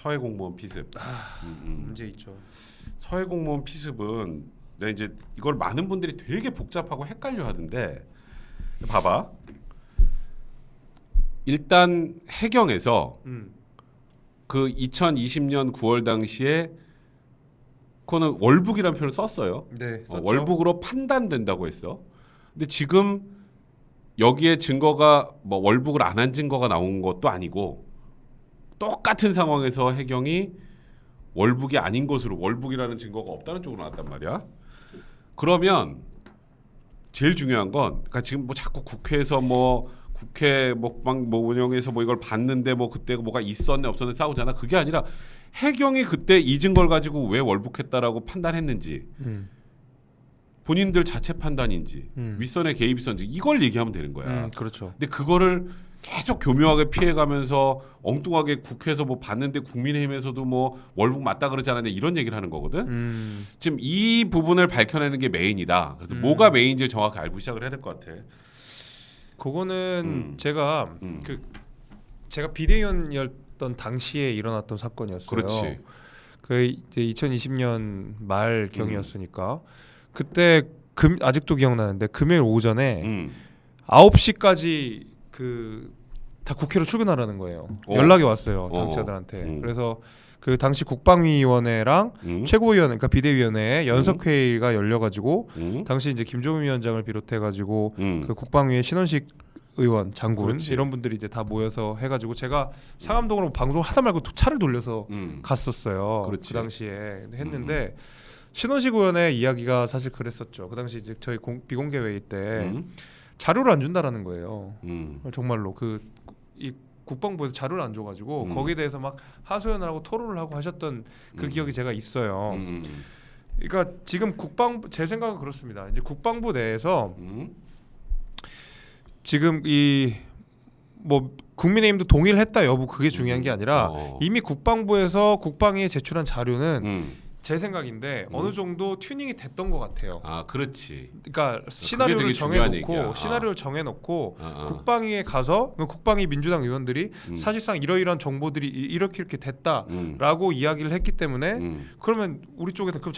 서해 공무원 피습. 문제 있죠. 서해 공무원 피습은 내가 이제 이걸 많은 분들이 되게 복잡하고 헷갈려 하던데 봐봐. 일단 해경에서 그 2020년 9월 당시에 그거는 월북이라는 표현을 썼어요. 네, 썼죠. 월북으로 판단된다고 했어. 근데 지금 여기에 증거가 뭐 월북을 안 한 증거가 나온 것도 아니고 똑같은 상황에서 해경이 월북이 아닌 것으로 월북이라는 증거가 없다는 쪽으로 나왔단 말이야. 그러면 제일 중요한 건 그러니까 지금 뭐 자꾸 국회에서 뭐 국회 먹방 뭐 운영해서 뭐 이걸 봤는데 뭐 그때 뭐가 있었네 없었네 싸우잖아. 그게 아니라 해경이 그때 이 증거를 가지고 왜 월북했다라고 판단했는지 본인들 자체 판단인지 윗선의 개입이 있었는지 이걸 얘기하면 되는 거야. 그렇죠. 근데 그거를 계속 교묘하게 피해가면서 엉뚱하게 국회에서 뭐 봤는데 국민의힘에서도 뭐 월북 맞다 그러지 않았냐 이런 얘기를 하는 거거든. 지금 이 부분을 밝혀내는 게 메인이다. 그래서 뭐가 메인인지를 정확히 알고 시작을 해야 될 것 같아. 그거는 제가 제가 비대위원이었던 당시에 일어났던 사건이었어요. 그렇지. 그 이제 2020년 말 경이었으니까 그때 아직도 기억나는데 금요일 오전에 9시까지 다 국회로 출근하라는 거예요. 연락이 왔어요. 당사자들한테. 그래서 그 당시 국방위원회랑 최고위원 그러니까 비대위원회 연석회의가 열려가지고 당시 이제 김종인 위원장을 비롯해가지고 그 국방위의 신원식 의원 장군 그렇지. 이런 분들이 이제 다 모여서 해가지고 제가 상암동으로 방송 하다 말고 차를 돌려서 갔었어요. 그렇지. 그 당시에 했는데 신원식 의원의 이야기가 사실 그랬었죠. 그 당시 이제 저희 비공개 회의 때 자료를 안 준다라는 거예요. 정말로 이 국방부에서 자료를 안 줘가지고 거기에 대해서 막 하소연을 하고 토론을 하고 하셨던 그 기억이 제가 있어요. 그러니까 지금 국방부 제 생각은 그렇습니다. 이제 국방부 내에서 지금 이 뭐 국민의힘도 동의를 했다 여부 그게 중요한 게 아니라 이미 국방부에서 국방위에 제출한 자료는 제 생각인데 어느 정도 튜닝이 됐던 것 같아요. 아, 그렇지. 그러니까 시나리오를 정해놓고 정해놓고 국방위에 가서 국방위 민주당 의원들이 사실상 이러이러한 정보들이 이렇게 됐다라고 이야기를 했기 때문에 그러면 우리 쪽에서 그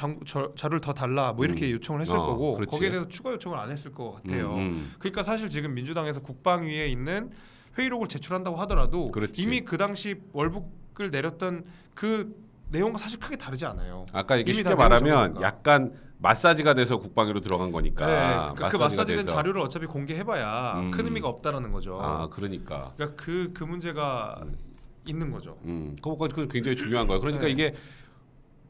자료를 더 달라 뭐 이렇게 요청을 했을 거고 그렇지. 거기에 대해서 추가 요청을 안 했을 것 같아요. 그러니까 사실 지금 민주당에서 국방위에 있는 회의록을 제출한다고 하더라도 그렇지. 이미 그 당시 월북을 내렸던 그 내용과 사실 크게 다르지 않아요. 아까 이게 이미 쉽게 다 말하면 내용적으로니까. 약간 마사지가 돼서 국방위로 들어간 거니까. 네, 그 마사지된 돼서. 자료를 어차피 공개해봐야 큰 의미가 없다라는 거죠. 아, 그러니까. 그러니까 그 문제가 있는 거죠. 그거 굉장히 중요한 거예요. 그러니까 네. 이게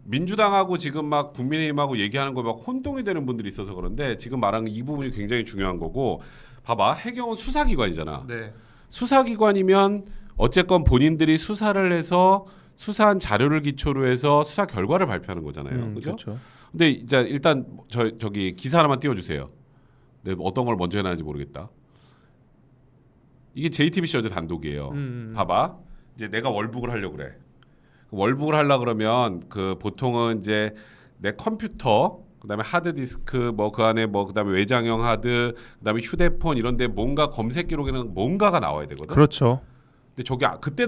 민주당하고 지금 막 국민의힘하고 얘기하는 거 막 혼동이 되는 분들이 있어서 그런데 지금 말하는 이 부분이 굉장히 중요한 거고. 봐봐, 해경은 수사기관이잖아. 네. 수사기관이면 어쨌건 본인들이 수사를 해서 수사한 자료를 기초로 해서 수사 결과를 발표하는 거잖아요. 그죠? 그렇죠. 근데 이제 일단 저기 기사 하나만 띄워주세요. 네, 어떤 걸 먼저 해놨는지 모르겠다. 이게 JTBC 어제 단독이에요. 봐봐. 이제 내가 월북을 하려고 그래. 월북을 하려 그러면 그 보통은 이제 내 컴퓨터 그다음에 하드디스크 뭐 그 안에 뭐 그다음에 외장형 하드 그다음에 휴대폰 이런데 뭔가 검색 기록에는 뭔가가 나와야 되거든. 그렇죠. 근데 저게 그때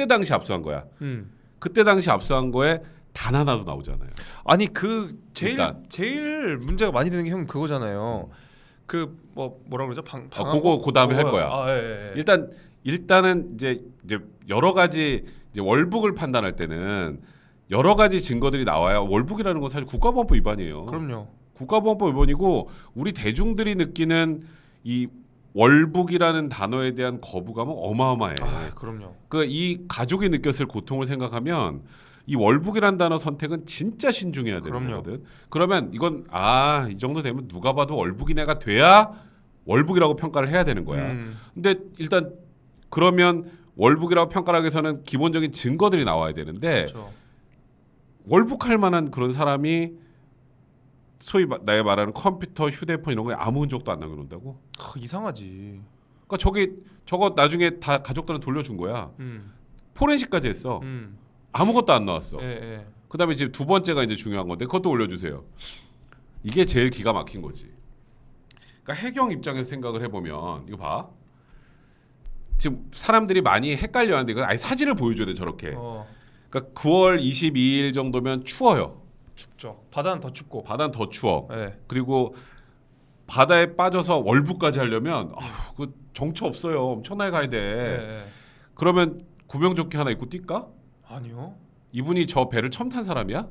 당시 압수한 거야. 그때 당시 압수한 거에 단 하나도 나오잖아요. 아니 그 일단. 제일 문제가 많이 되는 게 형 그거잖아요. 그 뭐라 그러죠? 그거 그 다음에 할 거야. 예. 일단은 이제 여러 가지 이제 월북을 판단할 때는 여러 가지 증거들이 나와야 월북이라는 건 사실 국가보안법 위반이에요. 그럼요. 국가보안법 위반이고 우리 대중들이 느끼는 이 월북이라는 단어에 대한 거부감은 어마어마해. 그럼요. 이 가족이 느꼈을 고통을 생각하면 이 월북이라는 단어 선택은 진짜 신중해야 되는 그럼요. 거거든. 그러면 이건 이 정도 되면 누가 봐도 월북인 애가 돼야 월북이라고 평가를 해야 되는 거야. 근데 일단 그러면 월북이라고 평가하기 위해서는 기본적인 증거들이 나와야 되는데 그렇죠. 월북할 만한 그런 사람이 소위 나의 말하는 컴퓨터, 휴대폰 이런 거에 아무 흔적도 안 남겨놓는다고? 이상하지. 그러니까 저거 나중에 다 가족들한테 돌려준 거야. 포렌식까지 했어. 아무것도 안 나왔어. 예. 그다음에 지금 두 번째가 이제 중요한 건데 그것도 올려주세요. 이게 제일 기가 막힌 거지. 그러니까 해경 입장에서 생각을 해보면 이거 봐. 지금 사람들이 많이 헷갈려하는데 이거 아예 사진을 보여줘야 돼 저렇게. 그러니까 9월 22일 정도면 추워요. 춥죠. 바다는 더 춥고. 바다는 더 추워. 네. 그리고 바다에 빠져서 월북까지 하려면 그 정처 없어요. 엄청나게 가야 돼. 네. 그러면 구명조끼 하나 입고 뛸까? 아니요. 이분이 저 배를 처음 탄 사람이야?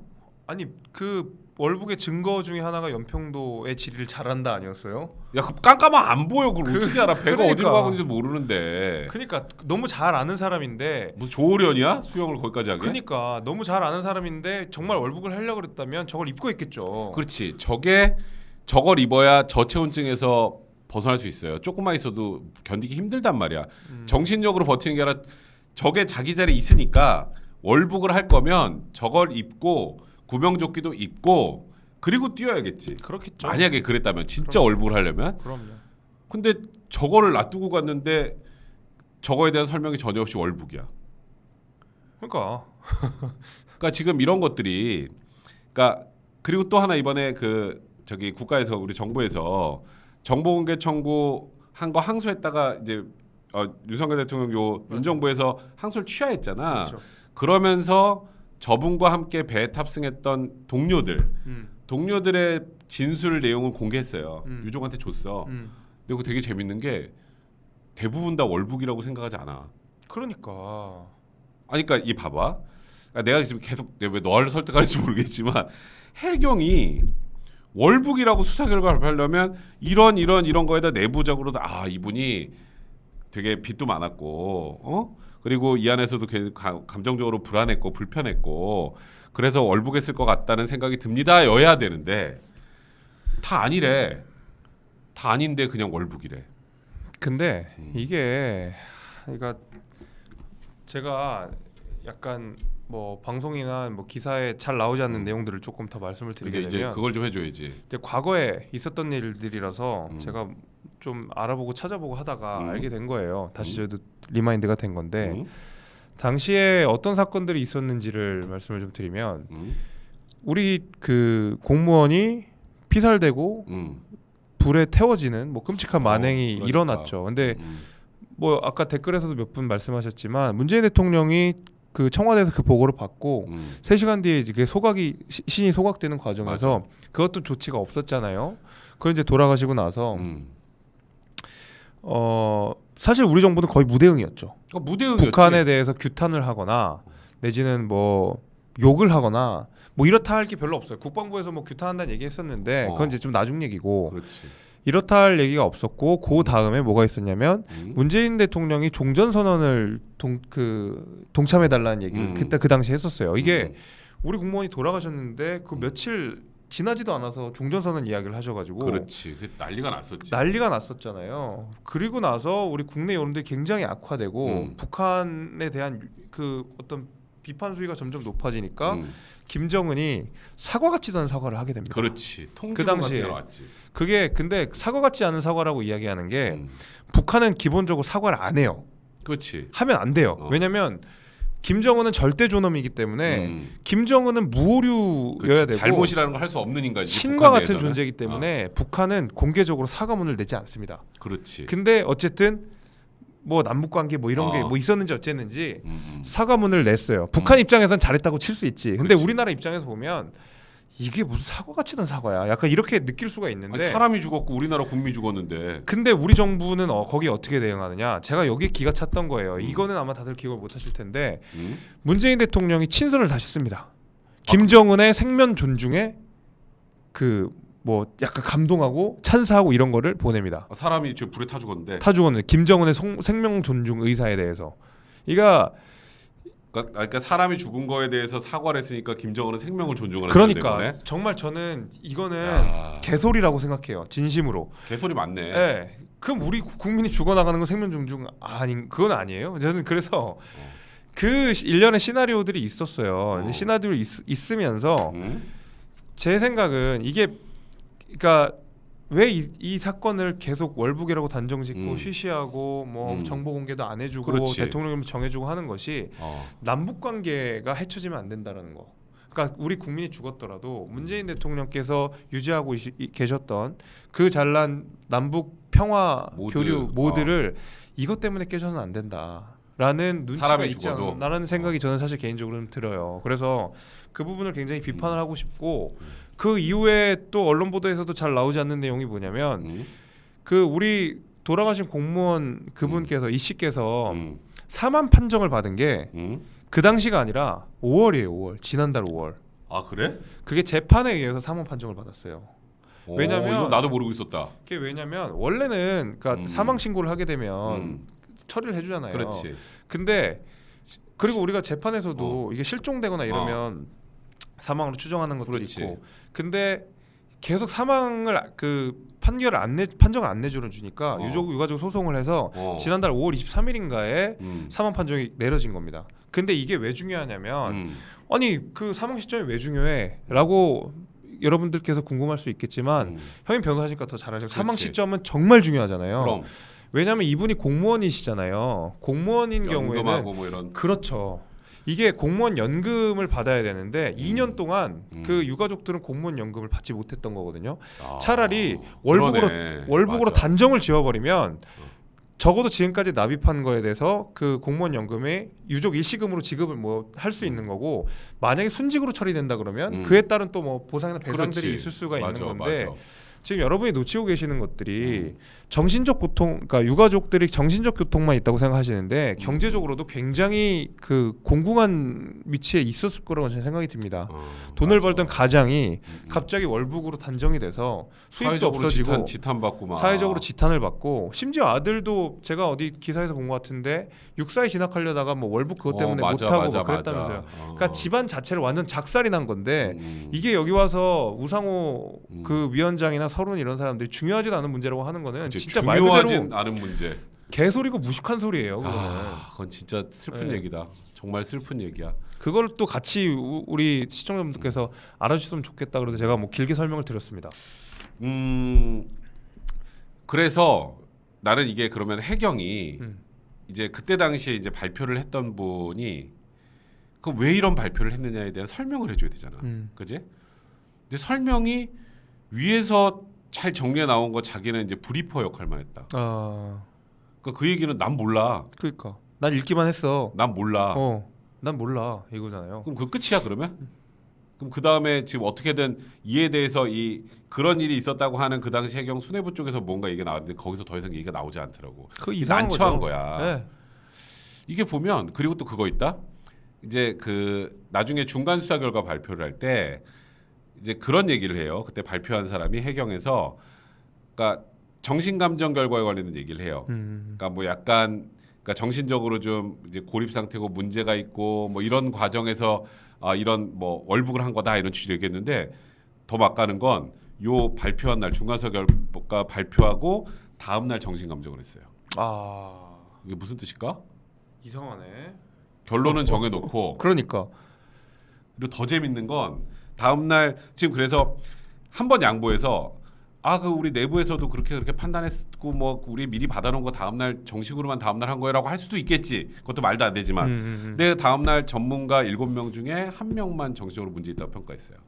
아니 그 월북의 증거 중에 하나가 연평도의 지리를 잘한다 아니었어요? 야, 그 깜깜하면 안 보여. 그걸 어떻게 알아? 배가 그러니까. 어디로 가고 있는지 모르는데. 그러니까 너무 잘 아는 사람인데. 뭐 조련이야? 수영을 거기까지 하게? 그러니까 너무 잘 아는 사람인데 정말 월북을 하려고 그랬다면 저걸 입고 있겠죠. 그렇지. 저걸 입어야 저체온증에서 벗어날 수 있어요. 조금만 있어도 견디기 힘들단 말이야. 정신력으로 버티는 게 아니라 저게 자기 자리에 있으니까 월북을 할 거면 저걸 입고 구명조끼도 입고 그리고 뛰어야겠지. 그렇겠죠. 만약에 그랬다면 진짜 월북을 하려면. 그럼요. 근데 저거를 놔두고 갔는데 저거에 대한 설명이 전혀 없이 월북이야. 그러니까 지금 이런 것들이 그리고 또 하나 이번에 저기 국가에서 우리 정부에서 정보공개 청구한 거 항소했다가 이제 윤석열 대통령 요 윤정부에서 항소를 취하했잖아. 그렇죠. 그러면서 저분과 함께 배에 탑승했던 동료들의 진술 내용을 공개했어요. 유족한테 줬어. 근데 그거 되게 재밌는 게 대부분 다 월북이라고 생각하지 않아. 그러니까. 아니 그러니까 이 봐봐. 내가 지금 계속 왜 너를 설득하는지 모르겠지만 해경이 월북이라고 수사 결과를 발표하려면 이런 거에다 내부적으로도 이분이 되게 빚도 많았고 그리고 이 안에서도 감정적으로 불안했고 불편했고 그래서 월북했을 것 같다는 생각이 듭니다. 여야 되는데 다 아니래. 다 아닌데 그냥 월북이래. 근데 이게 그러니까 제가 약간 뭐 방송이나 뭐 기사에 잘 나오지 않는 내용들을 조금 더 말씀을 드리게 근데 이제 되면 그걸 좀 해줘야지. 이제 과거에 있었던 일들이라서 제가 좀 알아보고 찾아보고 하다가 알게 된 거예요. 다시 저도 리마인드가 된 건데 당시에 어떤 사건들이 있었는지를 말씀을 좀 드리면 우리 그 공무원이 피살되고 불에 태워지는 뭐 끔찍한 만행이 그러니까. 일어났죠. 근데 뭐 아까 댓글에서도 몇 분 말씀하셨지만 문재인 대통령이 그 청와대에서 그 보고를 받고 3시간 뒤에 이제 시신이 소각되는 과정에서 맞아. 그것도 조치가 없었잖아요. 그걸 이제 돌아가시고 나서 사실 우리 정부는 거의 무대응이었죠. 무대응이었지. 북한에 대해서 규탄을 하거나 내지는 뭐 욕을 하거나 뭐 이렇다 할 게 별로 없어요. 국방부에서 뭐 규탄한다는 얘기했었는데 그건 이제 좀 나중 얘기고 그렇지. 이렇다 할 얘기가 없었고 그 다음에 뭐가 있었냐면 문재인 대통령이 종전선언을 동참해달라는 얘기를 그때 그 당시에 했었어요. 이게 우리 공무원이 돌아가셨는데 그 며칠 지나지도 않아서 종전선언 이야기를 하셔가지고 그렇지. 난리가 났었지. 난리가 났었잖아요. 그리고 나서 우리 국내 여론들이 굉장히 악화되고 북한에 대한 그 어떤 비판 수위가 점점 높아지니까 김정은이 사과 같지도 않은 사과를 하게 됩니다. 그렇지. 그 당시에 나왔지. 그게 근데 사과 같지 않은 사과라고 이야기하는 게 북한은 기본적으로 사과를 안 해요. 그렇지. 하면 안 돼요. 왜냐면 김정은은 절대 존엄이기 때문에 김정은은 무오류여야 되고 잘못이라는 걸 할 수 없는 인간이지. 신과 같은 존재이기 때문에 북한은 공개적으로 사과문을 내지 않습니다. 그렇지. 근데 어쨌든 뭐 남북 관계 뭐 이런 게 뭐 있었는지 어쨌는지 사과문을 냈어요. 북한 입장에선 잘했다고 칠 수 있지. 근데 그렇지. 우리나라 입장에서 보면 이게 무슨 사과 같지도 않은 사과야. 약간 이렇게 느낄 수가 있는데. 아니, 사람이 죽었고 우리나라 국민이 죽었는데. 근데 우리 정부는 거기에 어떻게 대응하느냐. 제가 여기에 기가 찼던 거예요. 이거는 아마 다들 기억을 못하실 텐데 문재인 대통령이 친서를 다시 씁니다. 김정은의 생명 존중에 뭐 약간 감동하고 찬사하고 이런 거를 보냅니다. 사람이 지금 불에 타 죽었는데. 타 죽었는데 김정은의 생명 존중 의사에 대해서. 그러니까 사람이 죽은 거에 대해서 사과를 했으니까 김정은은 생명을 존중하는 그러니까 정말 저는 이거는 개소리라고 생각해요. 진심으로. 개소리 맞네. 네. 그럼 우리 국민이 죽어나가는 건 생명 존중 그건 아니에요. 저는 그래서 그 일련의 시나리오들이 있었어요. 시나리오 있으면서 제 생각은 이게 그러니까 왜 이 사건을 계속 월북이라고 단정짓고 쉬쉬하고 뭐 정보 공개도 안 해주고 그렇지. 대통령이 정해주고 하는 것이 남북 관계가 해쳐지면 안 된다라는 거. 그러니까 우리 국민이 죽었더라도 문재인 대통령께서 유지하고 계셨던 그 잘난 남북 평화 교류 모드를 이것 때문에 깨져서는 안 된다라는 라는 눈치가 사람이 있지 죽어도. 않나라는 생각이 저는 사실 개인적으로는 들어요. 그래서 그 부분을 굉장히 비판을 하고 싶고 그 이후에 또 언론 보도에서도 잘 나오지 않는 내용이 뭐냐면 그 우리 돌아가신 공무원 그분께서 이 씨께서 사망 판정을 받은 게 그 당시가 아니라 5월이에요. 5월. 지난달 5월. 아 그래? 그게 재판에 의해서 사망 판정을 받았어요. 왜냐면 이거 나도 모르고 있었다. 그게 왜냐면 원래는 그러니까 사망 신고를 하게 되면 처리를 해주잖아요. 그렇지. 근데 그리고 우리가 재판에서도 이게 실종되거나 이러면 사망으로 추정하는 것도 그렇지. 있고, 근데 계속 사망을 판정을 안 내주려 주니까 유가족 소송을 해서 지난달 5월 23일인가에 사망 판정이 내려진 겁니다. 근데 이게 왜 중요하냐면 아니 그 사망 시점이 왜 중요해?라고 여러분들께서 궁금할 수 있겠지만 형님 변호사니까 더 잘 아시죠. 사망 시점은 정말 중요하잖아요. 그럼 왜냐하면 이분이 공무원이시잖아요. 공무원인 경우에는 뭐 이런. 그렇죠. 이게 공무원 연금을 받아야 되는데 2년 동안 그 유가족들은 공무원 연금을 받지 못했던 거거든요. 차라리 월북으로 맞아. 단정을 지어버리면 적어도 지금까지 납입한 거에 대해서 그 공무원 연금이 유족 일시금으로 지급을 뭐 할 수 있는 거고, 만약에 순직으로 처리된다 그러면 그에 따른 또 뭐 보상이나 배상들이 그렇지. 있을 수가 맞아, 있는 건데 맞아. 지금 여러분이 놓치고 계시는 것들이 정신적 고통, 그러니까 유가족들이 정신적 고통만 있다고 생각하시는데 경제적으로도 굉장히 그 공공한 위치에 있었을 거라고 저는 생각이 듭니다. 돈을 맞아. 벌던 가장이 갑자기 월북으로 단정이 돼서 수입도 없어지고 지탄받고 막. 사회적으로 지탄을 받고, 심지어 아들도 제가 어디 기사에서 본 것 같은데 육사에 진학하려다가 뭐 월북 그것 때문에 못하고 뭐 그랬다면서요. 그러니까 집안 자체를 완전 작살이 난 건데 이게 여기 와서 우상호 그 위원장이나 서른 이런 사람들이 중요하지도 않은 문제라고 하는 거는 진짜 말 중요하진 그대로 않은 문제. 개소리고 무식한 소리예요. 그거는. 그건 진짜 슬픈 네. 얘기다. 정말 슬픈 얘기야. 그걸 또 같이 우리 시청자분들께서 알아주셨으면 좋겠다 그래서 제가 뭐 길게 설명을 드렸습니다. 그래서 나는 이게 그러면 해경이 이제 그때 당시에 이제 발표를 했던 분이 그 왜 이런 발표를 했느냐에 대한 설명을 해줘야 되잖아. 그지? 근데 설명이 위에서 잘 정리해 나온 거 자기는 이제 브리퍼 역할만 했다. 그러니까 그 얘기는 난 몰라. 그러니까 난 읽기만 했어. 난 몰라. 난 몰라 이거잖아요. 그럼 그 끝이야 그러면? 그럼 그 다음에 지금 어떻게든 이에 대해서 그런 일이 있었다고 하는 그 당시 해경 수뇌부 쪽에서 뭔가 얘기가 나왔는데 거기서 더 이상 얘기가 나오지 않더라고. 그 이상한 난처한 거죠. 거야. 네. 이게 보면 그리고 또 그거 있다. 이제 그 나중에 중간 수사 결과 발표를 할 때 이제 그런 얘기를 해요. 그때 발표한 사람이 해경에서 그러니까 정신감정 결과에 관련된 얘기를 해요. 그러니까 뭐 약간 그러니까 정신적으로 좀 이제 고립 상태고 문제가 있고 뭐 이런 과정에서 이런 뭐 월북을 한 거다 이런 취지로 얘기했는데 더 막가는 건 요 발표한 날 중간 수사 결과 발표하고 다음 날 정신감정을 했어요. 이게 무슨 뜻일까? 이상하네. 결론은 정해놓고 그러니까 그리고 더 재밌는 건 다음 날 지금 그래서 한 번 양보해서 그 우리 내부에서도 그렇게 판단했고 뭐 우리 미리 받아놓은 거 다음 날 정식으로만 다음 날 한 거라고 할 수도 있겠지. 그것도 말도 안 되지만 근데 다음 날 전문가 7명 중에 1명만 정식적으로 문제 있다고 평가했어요.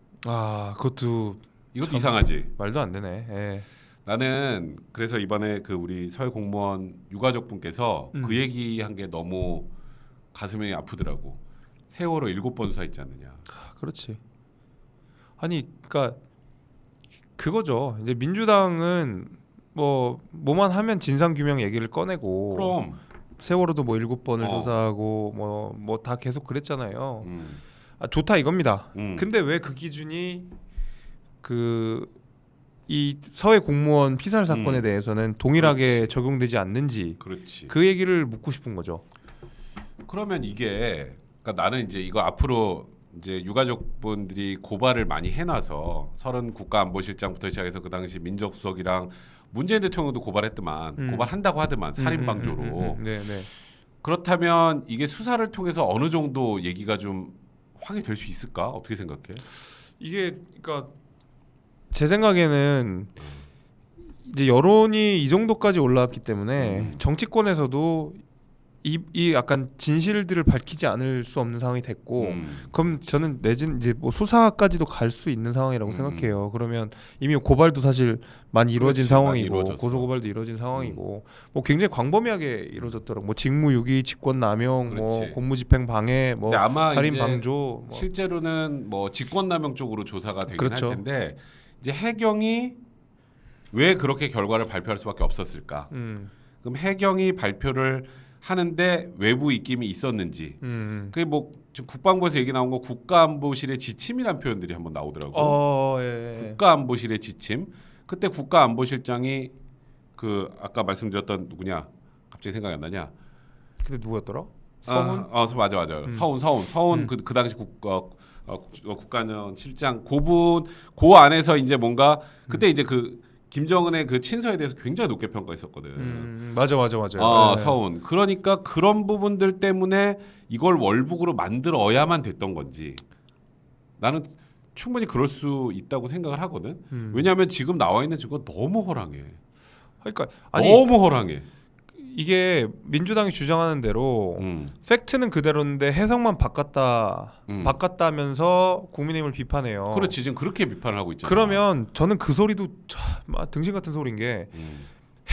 그것도 이상하지. 말도 안 되네. 예. 나는 그래서 이번에 그 우리 서해 공무원 유가족 분께서 그 얘기한 게 너무 가슴이 아프더라고. 세월호 7번 수사했지 않느냐. 그렇지. 아니, 그러니까 그거죠. 이제 민주당은 뭐만 하면 진상 규명 얘기를 꺼내고, 그럼 세월호도 뭐 7번을 조사하고 뭐 다 계속 그랬잖아요. 좋다 이겁니다. 근데 왜 그 기준이 이 서해 공무원 피살 사건에 대해서는 동일하게 그렇지. 적용되지 않는지, 그렇지. 그 얘기를 묻고 싶은 거죠. 그러면 이게 그러니까 나는 이제 이거 앞으로 이제 유가족분들이 고발을 많이 해놔서 서른 국가안보실장부터 시작해서 그 당시 민정수석이랑 문재인 대통령도 고발했더만 고발한다고 하더만 살인방조로. 네네. 그렇다면 이게 수사를 통해서 어느 정도 얘기가 좀 확인이 될 수 있을까? 어떻게 생각해? 이게 그러니까 제 생각에는 이제 여론이 이 정도까지 올라왔기 때문에 정치권에서도 이 약간 진실들을 밝히지 않을 수 없는 상황이 됐고 그럼 저는 내진 이제 뭐 수사까지도 갈 수 있는 상황이라고 생각해요. 그러면 이미 고발도 사실 많이 이루어진 그렇지, 상황이고 많이 고소 고발도 이루어진 상황이고 뭐 굉장히 광범위하게 이루어졌더라고. 뭐 직무유기, 직권남용, 뭐 그렇지. 공무집행 방해, 뭐 근데 아마 살인 이제 방조, 뭐. 실제로는 뭐 직권남용 쪽으로 조사가 되긴 그렇죠. 할 텐데 이제 해경이 왜 그렇게 결과를 발표할 수밖에 없었을까? 그럼 해경이 발표를 하는데 외부 입김이 있었는지 그게 뭐 지금 국방부에서 얘기 나온 거 국가안보실의 지침이란 표현들이 한번 나오더라고. 예. 국가안보실의 지침. 그때 국가안보실장이 그 아까 말씀드렸던 누구냐? 갑자기 생각이 안 나냐? 그때 누구였더라? 서훈? 맞아. 서훈 그 당시 국가안 실장 고분 그 안에서 이제 뭔가 그때 이제 그 김정은의 그 친서에 대해서 굉장히 높게 평가했었거든. 맞아. 네. 서훈. 그러니까 그런 부분들 때문에 이걸 월북으로 만들어야만 됐던 건지 나는 충분히 그럴 수 있다고 생각을 하거든. 왜냐하면 지금 나와 있는 증거 너무 허랑해. 그러니까 너무 허랑해. 이게 민주당이 주장하는 대로 팩트는 그대로인데 해석만 바꿨다면서 국민의힘을 비판해요. 그렇지, 지금 그렇게 비판을 하고 있잖아. 그러면 저는 그 소리도 등신 같은 소리인 게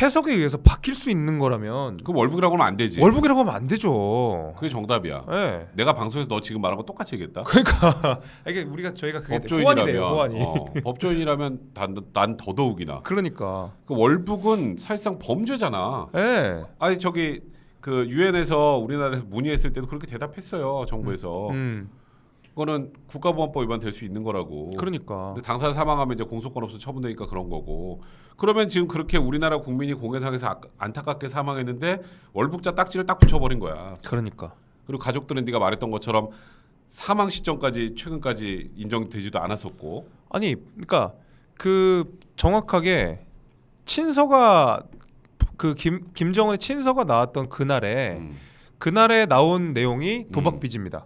해석에 의해서 바뀔 수 있는 거라면 그럼 월북이라고 하면 안 되지. 월북이라고 하면 안 되죠. 그게 정답이야. 네. 내가 방송에서 너 지금 말한 거 똑같이 얘기했다. 그러니까 이게 저희가 그게 호환이 돼요. 호환이. 법조인이라면 난 더더욱이나. 그러니까 그 월북은 사실상 범죄잖아. 네. 아니 저기 그 유엔에서 우리나라에서 문의했을 때도 그렇게 대답했어요. 정부에서. 그거는 국가보안법 위반 될 수 있는 거라고. 그러니까. 근데 당사자 사망하면 이제 공소권 없어 처분되니까 그런 거고. 그러면 지금 그렇게 우리나라 국민이 공해상에서 안타깝게 사망했는데 월북자 딱지를 딱 붙여버린 거야. 그러니까. 그리고 가족들은 네가 말했던 것처럼 사망 시점까지 최근까지 인정되지도 않았었고. 아니, 그러니까 그 정확하게 친서가 그 김정은의 친서가 나왔던 그날에 나온 내용이 도박빚입니다.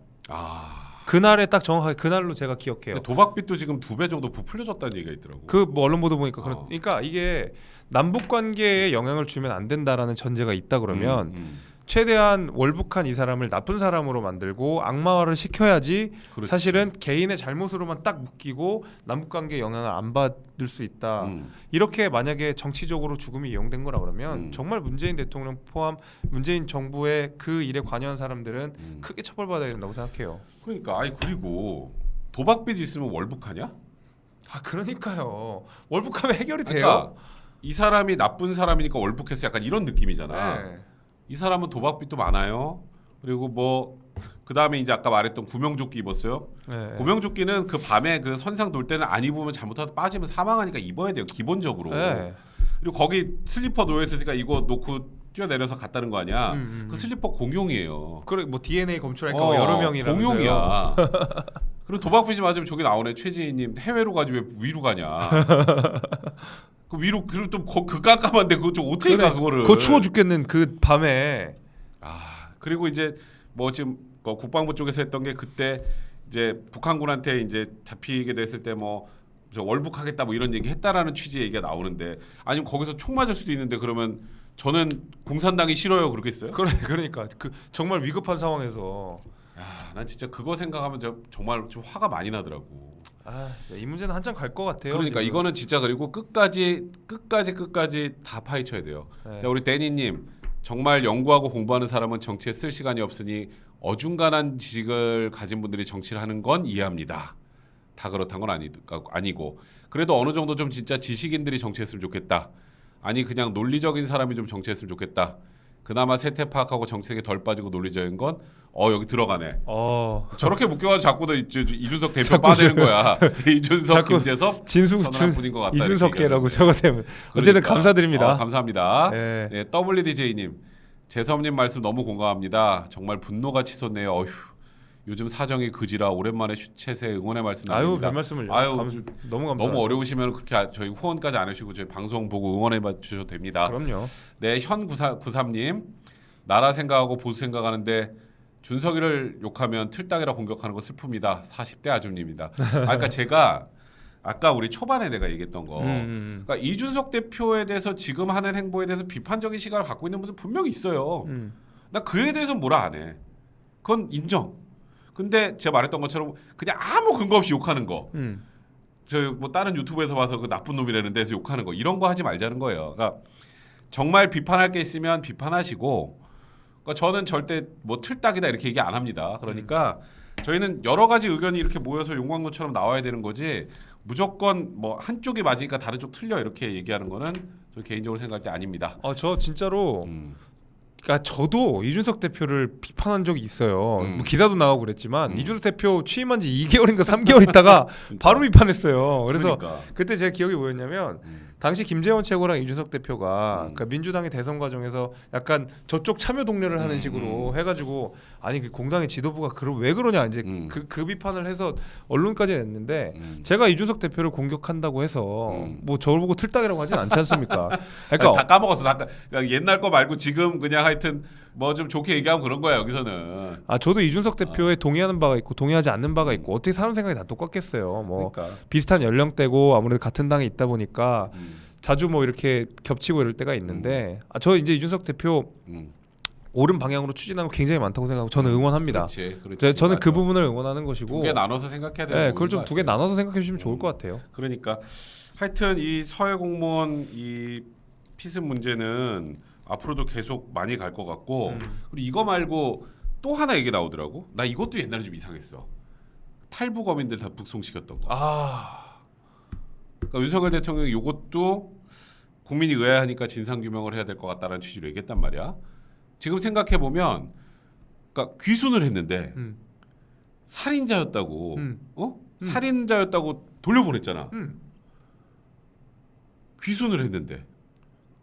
그날에 딱 정확하게 그날로 제가 기억해요. 도박빚도 지금 2배 정도 부풀려졌다는 얘기가 있더라고. 그 뭐 언론 보도 보니까 그러니까 이게 남북 관계에 영향을 주면 안 된다라는 전제가 있다 그러면 최대한 월북한 이 사람을 나쁜 사람으로 만들고 악마화를 시켜야지. 그렇지. 사실은 개인의 잘못으로만 딱 묶이고 남북 관계에 영향을 안 받을 수 있다. 이렇게 만약에 정치적으로 죽음이 이용된 거라 그러면 정말 문재인 대통령 포함 문재인 정부의 그 일에 관여한 사람들은 크게 처벌받아야 된다고 생각해요. 그러니까 그리고 도박빚 있으면 월북하냐? 그러니까요. 월북하면 해결이 그러니까 돼요. 이 사람이 나쁜 사람이니까 월북했어. 약간 이런 느낌이잖아. 네. 이 사람은 도박빚도 많아요. 그리고 뭐 그다음에 이제 아까 말했던 구명조끼 입었어요. 네. 구명조끼는 그 밤에 그 선상 돌 때는 안 입으면 잘못하다 빠지면 사망하니까 입어야 돼요. 기본적으로. 네. 그리고 거기 슬리퍼 놓여 있으니까 이거 놓고 뛰어내려서 갔다는 거 아니야. 그 슬리퍼 공용이에요. 그래 뭐 DNA 검출할까 뭐 여러 명이라면서요. 공용이야. 그리고 도박빚이 맞으면 저기 나오네. 최지희님 해외로 가지 왜 위로 가냐. 그 위로 그리고 또 그 깜깜한데 그거 좀 어떻게 가 그거를. 그거 추워 죽겠는 그 밤에. 그리고 이제 뭐 지금 국방부 쪽에서 했던 게 그때 이제 북한군한테 이제 잡히게 됐을 때 뭐 저 월북하겠다 뭐 이런 얘기 했다라는 취지의 얘기가 나오는데 아니면 거기서 총 맞을 수도 있는데 그러면 저는 공산당이 싫어요 그러겠어요? 그러니까 그 정말 위급한 상황에서. 난 진짜 그거 생각하면 정말 좀 화가 많이 나더라고. 이 문제는 한참 갈 것 같아요. 그러니까 지금. 이거는 진짜 그리고 끝까지 다 파헤쳐야 돼요. 네. 자 우리 데니님 정말 연구하고 공부하는 사람은 정치에 쓸 시간이 없으니 어중간한 지식을 가진 분들이 정치를 하는 건 이해합니다. 다 그렇다는 건 아니고 그래도 어느 정도 좀 진짜 지식인들이 정치했으면 좋겠다. 아니 그냥 논리적인 사람이 좀 정치했으면 좋겠다. 그나마 세태 파악하고 정책에 덜 빠지고 논리적인 건 여기 들어가네. 저렇게 묶여가지고 자꾸도 이준석 대표 빠지는 거야. 이준석, 김재섭, 전환뿐인 것 같다. 이준석계라고 저거 때문에. 어쨌든 감사드립니다. 감사합니다. 네. 네, WDJ님, 재섭님 말씀 너무 공감합니다. 정말 분노가 치솟네요. 어휴, 요즘 사정이 그지라 오랜만에 슈챗에 응원의 말씀 드립니다. 별 말씀을요. 너무 감사합니다. 너무 어려우시면 그렇게 저희 후원까지 안 하시고 저희 방송 보고 응원해 주셔도 됩니다. 그럼요. 네, 현93님 나라 생각하고 보수 생각하는데 준석이를 욕하면 틀딱이라 공격하는 거 슬픕니다. 40대 아줌님입니다. 그러니까 제가 아까 우리 초반에 내가 얘기했던 거 그러니까 이준석 대표에 대해서 지금 하는 행보에 대해서 비판적인 시각을 갖고 있는 분들 분명히 있어요. 나 그에 대해서 뭐라 안 해. 그건 인정. 근데 제가 말했던 것처럼 그냥 아무 근거 없이 욕하는 거. 저 뭐 다른 유튜브에서 봐서 그 나쁜 놈이라는 데서 욕하는 거 이런 거 하지 말자는 거예요. 그러니까 정말 비판할 게 있으면 비판하시고, 그러니까 저는 절대 뭐 틀딱이다 이렇게 얘기 안 합니다. 그러니까 저희는 여러 가지 의견이 이렇게 모여서 용광로처럼 나와야 되는 거지, 무조건 뭐 한쪽이 맞으니까 다른 쪽 틀려 이렇게 얘기하는 거는 저 개인적으로 생각할 때 아닙니다. 저 진짜로 그러니까 저도 이준석 대표를 비판한 적이 있어요. 뭐 기사도 나오고 그랬지만 이준석 대표 취임한 지 2개월인가 3개월 있다가 바로 비판했어요. 그래서 그때 제 기억이 뭐였냐면 당시 김재원 최고랑 이준석 대표가 그러니까 민주당의 대선 과정에서 약간 저쪽 참여 독려를 하는 식으로 해가지고 아니 그 공당의 지도부가 왜 그러냐 이제 그 비판을 해서 언론까지 냈는데 제가 이준석 대표를 공격한다고 해서 뭐 저를 보고 틀딱이라고 하진 않지 않습니까? 그러니까 다 까먹었어. 그러니까 옛날 거 말고 지금 그냥 하여튼 뭐 좀 좋게 얘기하면 그런 거야 여기서는. 저도 이준석 대표에 동의하는 바가 있고 동의하지 않는 바가 있고 어떻게 사람 생각이 다 똑같겠어요. 뭐 그러니까. 비슷한 연령대고 아무래도 같은 당에 있다 보니까 자주 뭐 이렇게 겹치고 이럴 때가 있는데 저 이제 이준석 대표 옳은 방향으로 추진하는 거 굉장히 많다고 생각하고 저는 응원합니다. 그렇지. 저는 그 부분을 응원하는 것이고 두 개 나눠서 생각해야 되는 네, 그걸 좀 두 개 나눠서 생각해 주시면 좋을 것 같아요. 그러니까 하여튼 이 서해 공무원 이 피습 문제는 앞으로도 계속 많이 갈 것 같고, 그리고 이거 말고 또 하나 얘기 나오더라고. 나 이것도 옛날에 좀 이상했어. 탈북어민들 다 북송시켰던 거. 그러니까 윤석열 대통령이 이것도 국민이 의아해하니까 진상규명을 해야 될 것 같다라는 취지로 얘기했단 말이야. 지금 생각해 보면, 그러니까 귀순을 했는데 살인자였다고, 살인자였다고 돌려보냈잖아. 귀순을 했는데.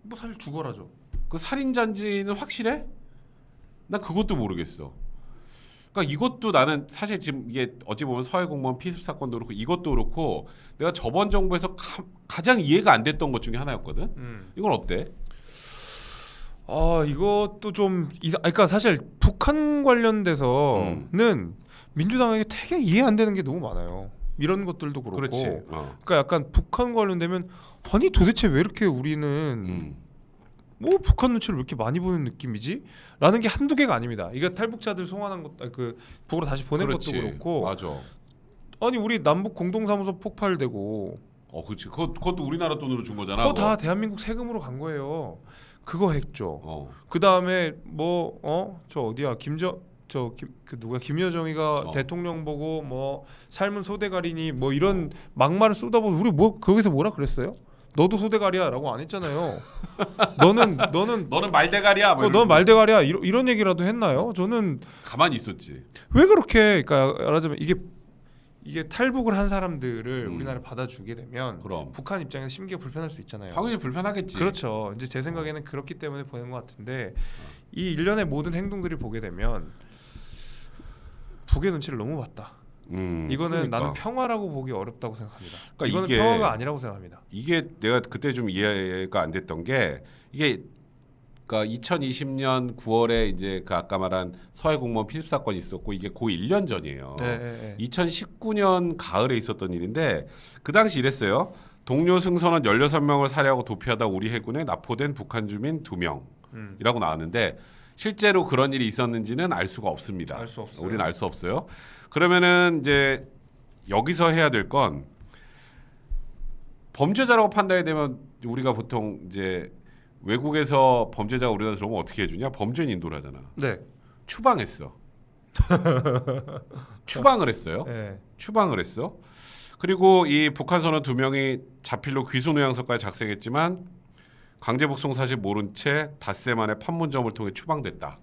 뭐 사실 죽어라죠. 그 살인자인지는 확실해? 나 그것도 모르겠어. 그러니까 이것도 나는 사실 지금 이게 어찌 보면 서해 공무원 피습 사건도 그렇고 이것도 그렇고 내가 저번 정부에서 가장 이해가 안 됐던 것 중에 하나였거든. 이건 어때? 이것도 좀 그러니까 사실 북한 관련돼서는 민주당에게 되게 이해 안 되는 게 너무 많아요. 이런 것들도 그렇고. 그렇지. 그러니까 약간 북한 관련되면 아니 도대체 왜 이렇게 우리는 뭐 북한 눈치를 왜 이렇게 많이 보는 느낌이지? 라는 게 한두 개가 아닙니다. 이거 탈북자들 송환한 것, 그 북으로 다시 보낸 것도 그렇고. 맞아. 아니 우리 남북 공동사무소 폭발되고. 그렇지. 그것도 우리나라 돈으로 준 거잖아. 그거 다 대한민국 세금으로 간 거예요. 그거 했죠. 그 다음에 저 어디야 누가 김여정이가 대통령 보고 뭐 삶은 소대가리니 뭐 이런 막말을 쏟아보고 우리 뭐 거기서 뭐라 그랬어요? 너도 소대가리야라고 안 했잖아요. 너는 말대가리야. 넌 말대가리야 이런 얘기라도 했나요? 저는 가만히 있었지. 왜 그렇게 그러니까 말하자면 이게 탈북을 한 사람들을 우리나라에 받아주게 되면 그럼 북한 입장에서 심기가 불편할 수 있잖아요. 당연히 불편하겠지. 그렇죠. 이제 제 생각에는 그렇기 때문에 보낸 것 같은데 이 일련의 모든 행동들이 보게 되면 북의 눈치를 너무 봤다. 이거는 그러니까. 나는 평화라고 보기 어렵다고 생각합니다. 그러니까 이거는 이게 평화가 아니라고 생각합니다. 이게 내가 그때 좀 이해가 안 됐던 게 이게 그러니까 2020년 9월에 이제 그 아까 말한 서해 공무원 피습 사건이 있었고 이게 고 1년 전이에요. 2019년 가을에 있었던 일인데 그 당시 이랬어요. 동료 승선원 16명을 살해하고 도피하다 우리 해군에 납포된 북한 주민 2명이라고 나왔는데 실제로 그런 일이 있었는지는 알 수가 없습니다. 알 수 없어요. 우리는 알 수 없어요. 그러면은 이제 여기서 해야 될 건 범죄자라고 판단이 되면 우리가 보통 이제 외국에서 범죄자가 우리나라 들어오면 어떻게 해주냐? 범죄인 인도를 하잖아. 네. 추방했어. 추방을 했어요. 네. 추방을 했어. 그리고 이 북한 선원 2명이 자필로 귀순 의향서까지 작성했지만 강제 북송 사실 모른 채 닷새 만에 판문점을 통해 추방됐다.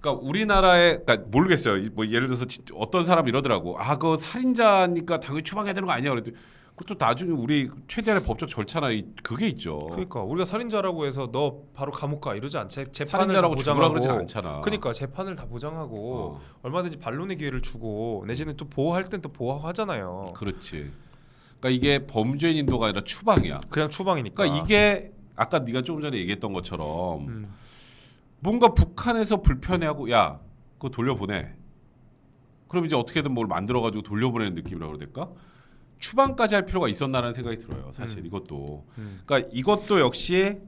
그러니까 우리나라에 그러니까 모르겠어요. 뭐 예를 들어서 어떤 사람 이러더라고. 그 살인자니까 당연히 추방해야 되는 거 아니야? 그래도 그것도 나중에 우리 최대한의 법적 절차나 그게 있죠. 그러니까 우리가 살인자라고 해서 너 바로 감옥 가 이러지 않지. 재판을 살인자라고 다 죽으라 보장하고. 그러진 않잖아. 그러니까 재판을 다 보장하고 얼마든지 반론의 기회를 주고 내지는 또 보호할 땐 또 보호하잖아요. 그렇지. 그러니까 이게 범죄인 인도가 아니라 추방이야. 그냥 추방이니까. 그러니까 이게 아까 네가 조금 전에 얘기했던 것처럼 뭔가 북한에서 불편해하고 야 그거 돌려보내. 그럼 이제 어떻게든 뭘 만들어가지고 돌려보내는 느낌이라고 해야 될까? 추방까지 할 필요가 있었나라는 생각이 들어요. 사실 이것도. 그러니까 이것도 역시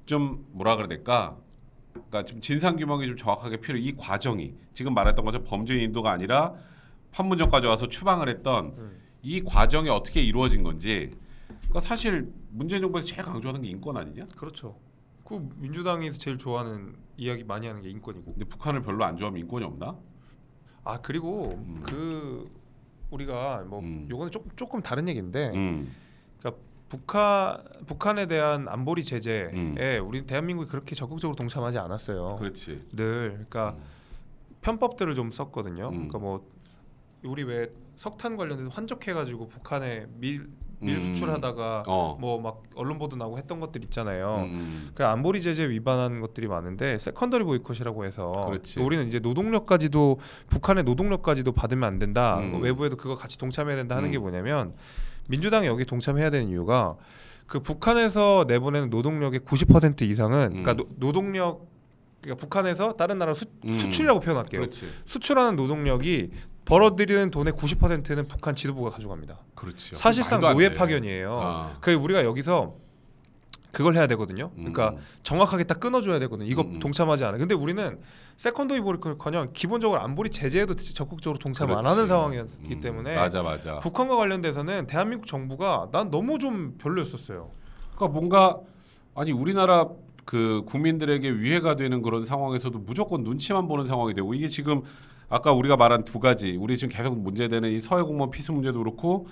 좀 뭐라 그래야 될까? 그러니까 지금 진상 규명이 좀 정확하게 필요. 이 과정이 지금 말했던 것처럼 범죄 인도가 아니라 판문점까지 와서 추방을 했던 이 과정이 어떻게 이루어진 건지. 그러니까 사실 문재인 정부에서 제일 강조하는 게 인권 아니냐? 그렇죠. 그 민주당이 제일 좋아하는 이야기 많이 하는 게 인권이고. 근데 북한을 별로 안 좋아하면 인권이 없나? 아 그리고 그 우리가 뭐 요거는 조금 다른 얘기인데, 그러니까 북한에 대한 안보리 제재에 우리 대한민국이 그렇게 적극적으로 동참하지 않았어요. 그렇지. 늘 그러니까 편법들을 좀 썼거든요. 그러니까 뭐 우리 왜 석탄 관련해서 환적해가지고 북한에 밀 수출하다가 뭐 막 언론 보도 나고 했던 것들 있잖아요. 그 안보리 제재 위반한 것들이 많은데 세컨더리 보이콧이라고 해서 그렇지. 우리는 이제 노동력까지도 북한의 노동력까지도 받으면 안 된다. 외부에도 그거 같이 동참해야 된다 하는 게 뭐냐면 민주당이 여기 동참해야 되는 이유가 그 북한에서 내보내는 노동력의 90% 이상은 그러니까 노동력 그러니까 북한에서 다른 나라 수출이라고 표현할게요. 그렇지. 수출하는 노동력이 벌어들이는 돈의 90%는 북한 지도부가 가져갑니다. 그렇지. 사실상 노예 파견이에요. 그 우리가 여기서 그걸 해야 되거든요. 그러니까 정확하게 딱 끊어줘야 되거든요. 이거 동참하지 않아. 근데 우리는 세컨더리 보이콧커녕 기본적으로 안보리 제재에도 적극적으로 동참 안 하는 상황이었기 때문에 맞아. 북한과 관련돼서는 대한민국 정부가 난 너무 좀 별로였었어요. 그러니까 뭔가 아니 우리나라 그 국민들에게 위해가 되는 그런 상황에서도 무조건 눈치만 보는 상황이 되고 이게 지금 아까 우리가 말한 두 가지 우리 지금 계속 문제되는 이 서해 공무원 피스 문제도 그렇고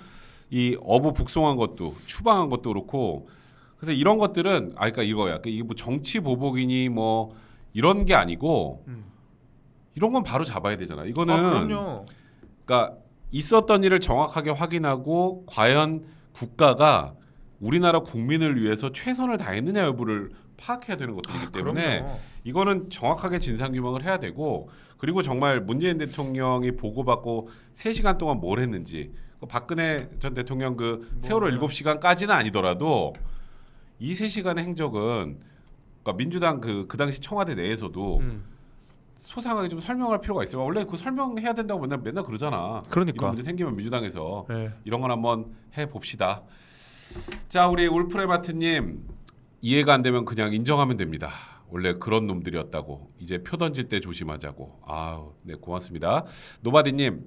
이 어부 북송한 것도 추방한 것도 그렇고 그래서 이런 것들은 그러니까 이거야. 이게 뭐 정치 보복이니 뭐 이런 게 아니고 이런 건 바로 잡아야 되잖아. 이거는 그럼요. 그러니까 있었던 일을 정확하게 확인하고 과연 국가가 우리나라 국민을 위해서 최선을 다했느냐 여부를 파악해야 되는 것들이기 때문에 이거는 정확하게 진상규명을 해야 되고 그리고 정말 문재인 대통령이 보고받고 3시간 동안 뭘 했는지 박근혜 전 대통령 그 세월호 7시간까지는 아니더라도 이 3시간의 행적은 그러니까 민주당 그 당시 청와대 내에서도 소상하게 좀 설명할 필요가 있어요. 원래 그 설명해야 된다고 맨날 그러잖아. 그러니까. 이런 문제 생기면 민주당에서 이런 건 한번 해봅시다. 자 우리 울프레마트님 이해가 안 되면 그냥 인정하면 됩니다. 원래 그런 놈들이었다고. 이제 표 던질 때 조심하자고. 네 고맙습니다. 노바디님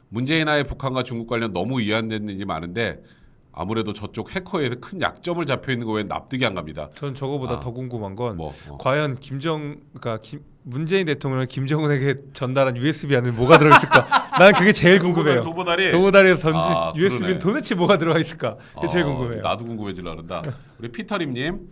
문재인하의 북한과 중국 관련 너무 이해 안 되는 일이 많은데 아무래도 저쪽 해커에서 큰 약점을 잡혀 있는 거 왜 납득이 안 갑니다. 전 저거보다 더 궁금한 건 뭐, 과연 문재인 대통령이 김정은에게 전달한 USB 안에 뭐가 들어있을까? 나는 그게 제일 궁금해요. 도보다리에서 던진 USB는 도대체 뭐가 들어가 있을까? 그게 제일 궁금해요. 나도 궁금해지려는다. 우리 피터림님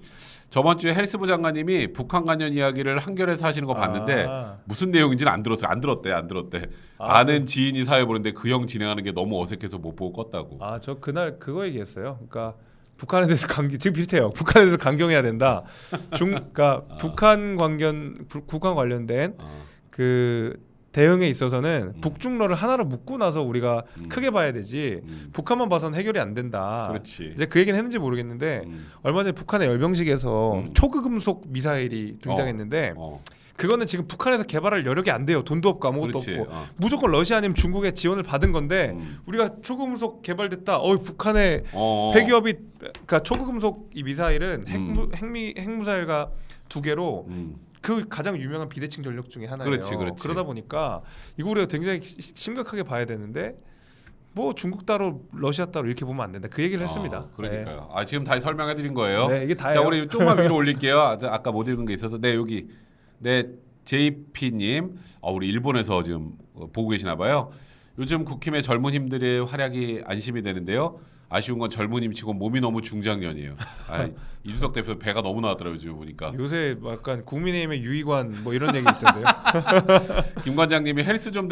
저번 주에 헬스부 장관님이 북한 관련 이야기를 한겨레에서 하시는 거 봤는데 무슨 내용인지는 안 들었어요. 안 들었대. 아는 지인이 사회 보는데 그 형 진행하는 게 너무 어색해서 못 보고 껐다고. 저 그날 그거 얘기했어요. 그러니까 북한에 대해서 지금 비슷해요. 북한에 대해서 강경해야 된다. 그러니까 북한 관련된 그 대응에 있어서는 북중러를 하나로 묶고 나서 우리가 크게 봐야 되지 북한만 봐서는 해결이 안 된다. 그렇지. 이제 그 얘기는 했는지 모르겠는데 얼마 전에 북한의 열병식에서 초급음속 미사일이 등장했는데 그거는 지금 북한에서 개발할 여력이 안 돼요. 돈도 없고 아무것도 없고 무조건 러시아 아니면 중국의 지원을 받은 건데 우리가 초급음속 개발됐다. 북한의 핵기업이 그러니까 초급음속 이 미사일은 핵무사일과 2개로 그 가장 유명한 비대칭 전력 중에 하나예요. 그렇지. 그러다 보니까 이거 우리가 굉장히 심각하게 봐야 되는데 뭐 중국 따로 러시아 따로 이렇게 보면 안 된다. 그 얘기를 했습니다. 그러니까요. 지금 다 설명해 드린 거예요. 네, 이게 다예요. 자, 우리 조금만 위로 올릴게요. 아까 못 읽은 게 있어서. 네, 여기. 네, JP님. 우리 일본에서 지금 보고 계시나 봐요. 요즘 국힘의 젊은 힘들의 활약이 안심이 되는데요. 아쉬운 건 젊은 힘치고 몸이 너무 중장년이에요. 이준석 대표 배가 너무 나왔더라고요. 지금 보니까. 요새 약간 국민의힘의 유이관 뭐 이런 얘기 있던데요. 김 관장님이 헬스장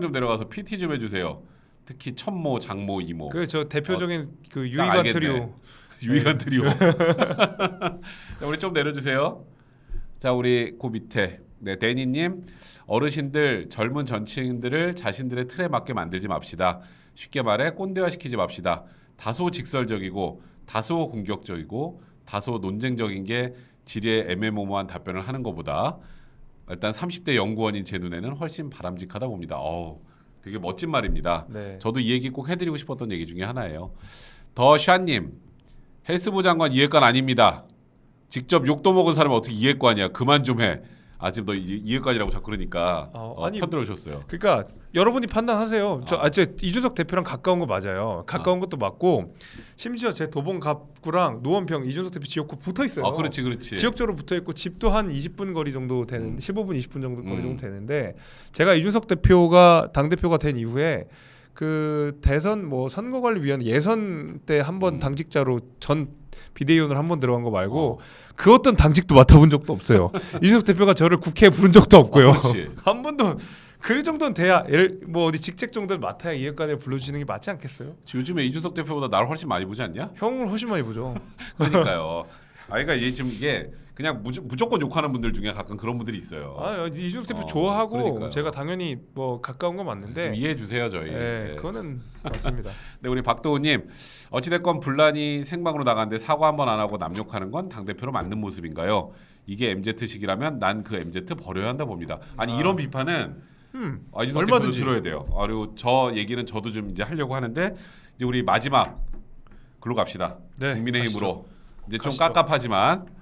좀 데려가서 PT 좀 해주세요. 특히 첩모, 장모, 이모. 저 대표적인 그 유이관 트리오. 유이관 트리오. 자, 우리 좀 내려주세요. 자, 우리 그 밑에 데니님 어르신들 젊은 정치인들을 자신들의 틀에 맞게 만들지 맙시다. 쉽게 말해 꼰대화 시키지 맙시다. 다소 직설적이고 다소 공격적이고 다소 논쟁적인 게 질의 애매모호한 답변을 하는 것보다 일단 30대 연구원인 제 눈에는 훨씬 바람직하다 봅니다. 되게 멋진 말입니다. 네. 저도 이 얘기 꼭 해드리고 싶었던 얘기 중에 하나예요. 더 샤님 헬스부 장관 이해관 아닙니다. 직접 욕도 먹은 사람이 어떻게 이해관이야? 그만 좀 해. 아 지금 너 이해관이라고 자꾸 그러니까 아니, 편들어오셨어요. 그러니까 여러분이 판단하세요. 제 이준석 대표랑 가까운 거 맞아요. 가까운 것도 맞고 심지어 제 도봉 갑구랑 노원평 이준석 대표 지역구 붙어 있어요. 그렇지. 지역적으로 붙어 있고 집도 한 20분 거리 정도 되는 15분 20분 정도 거리 정도 되는데 제가 이준석 대표가 당 대표가 된 이후에 그 대선 뭐 선거관리위원 예선 때 한번 당직자로 전 비대위원으로 한번 들어간 거 말고 그 어떤 당직도 맡아본 적도 없어요. 이준석 대표가 저를 국회에 부른 적도 없고요. 한 번도 그 정도는 돼야 뭐 어디 직책 정도는 맡아야 이해관을 불러주시는 게 맞지 않겠어요? 요즘에 이준석 대표보다 나를 훨씬 많이 보지 않냐? 형을 훨씬 많이 보죠. 그러니까요. 그러니까 지금 이게 그냥 무조건 욕하는 분들 중에 가끔 그런 분들이 있어요. 이준석 대표 좋아하고 그러니까요. 제가 당연히 뭐 가까운 건 맞는데 좀 이해해 주세요 저희. 네, 그거는 맞습니다. 네, 우리 박도우님 어찌됐건 분란이 생방으로 나가는데 사과 한번 안 하고 남욕하는 건 당 대표로 맞는 모습인가요? 이게 MZ식이라면 난 그 MZ 버려야 한다 봅니다. 아니 이런 비판은 이준석 대표도 들어야 돼요. 그리고 저 얘기는 저도 좀 이제 하려고 하는데 이제 우리 마지막 글로 갑시다. 네, 국민의힘으로 가시죠. 이제 좀 깝깝하지만